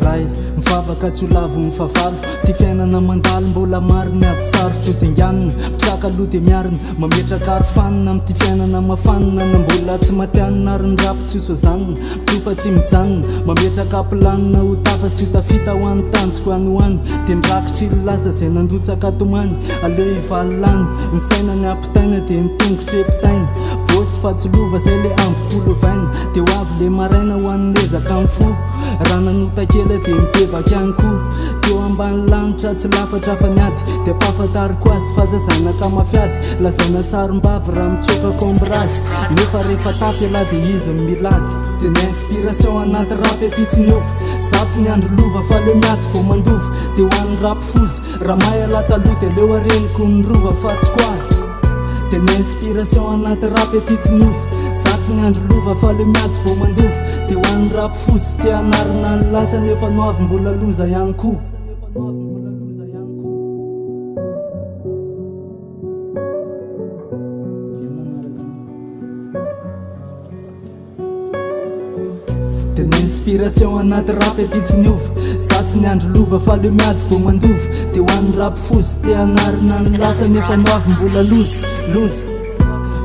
ray mivavaka tsy ho lavo mifafalo ty fiainana mandalo mbola maro ny ady sarotra dinganina mitsaka aloha de miarina mametraka arofanina amty fiainana mafanina na mbola tsy matianina ary ny rapo tsy hosoazanina mitofa tsy mijanona mametraka planina ho tafa sy ho tafita ho an'ny tanjoko any ho any de mirakitry laza zay nandrotsaka tomany aleo ivalilany ny saina ny ampitaina de ny tongotry epitaina bosy fa tsy lova zay le ambopolovaina de ho avy le maraina ho an'lezaka amin'ny fo raha nanotakela de mibebaka ihany koa teo ambany lanitra tsy lafatra fa ny ady de mpahafantariko azy fa zazanaka mafiady lazaina sarombavy raha mitsoka kombrazy nefa rehefa tafy ala de izy milady de ny inspiration anaty rapy aty tsy niova za tsy ny andro lova fa le miaty vo mandova de ho an'ny rapy fozy raha mahay ala taloha de leo areniko ny rova fa tsy koa de ny inspiration anaty rapy aty tsy niova za tsy ny andro lova fa le miaty vo mandova de ho an'ny rapy fozy te anarina ny lasa nefa noavy mbola loza ihany koa de ny inspiration anaty rapy aty tsy niova za tsy ny andro lova fa le miady vo mandova de ho an'ny rapy fozy te anarina ny lasa nefa noavy mbola loza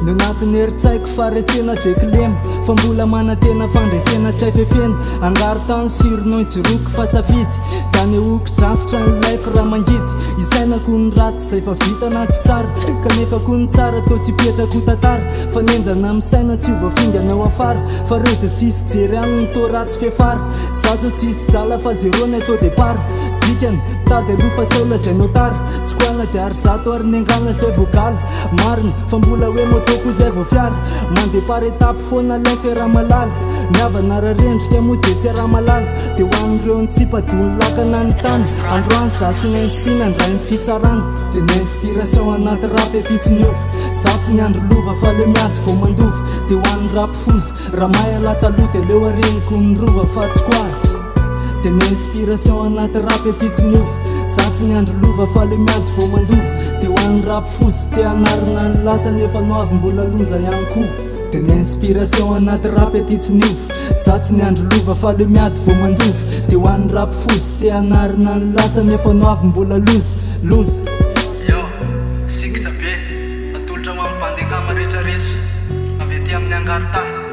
ny anatin'ny heritsaiko fa resena de kilema fa mbola manantena fandresena tsy haifefena angary tany sirono ijoroky fa safidy da ny oky-drafitra ny laifa raha mangidy isainako ny raty zay fa vita na tsy tsara kanefa ko ny tsara to tsy petrako tantara fa nenjana misaina tsy ovafingana ao afara fa reo zay tsisy jery any ny to ratsy fefara zajo tsisy jala fa zero ny atao depara dikany tady aloha fa saola zay notara tsy koana de ary zato ary ny angana zay vogala marina fa mbola hoe motoko zay vo fiara mandeha par étape foana lefa raha malala miavana raha rendrika moa de tsy raha malala de ho an'ireo ny tsipadony lakana ny tany androany za sy ny inspina ndray ny fitsarana de ny inspiration anaty rapy aty tsy niova za tsy ny andro lova fa le miady vo mandova de ho an'ny rapy fozy raha mahay ala taloha de leo areniko ny rova fa tsy koa de ny inspiration anaty rapy aty tsy niova za tsy ny andro lova fa le miady vo mandova de ho an'ny rapy fozy te anarina ny lasa nefa noavy mbola loza ihany koa de ny inspiration anaty rapy aty tsy niova za tsy ny andro lova fa le miady vo mandova de ho an'ny rapy fozy te anarina ny lasa nefa noavy mbola loza yo sikisa be atolotra mampandeha kama rehetrarehetra avy aty amin'ny angaritany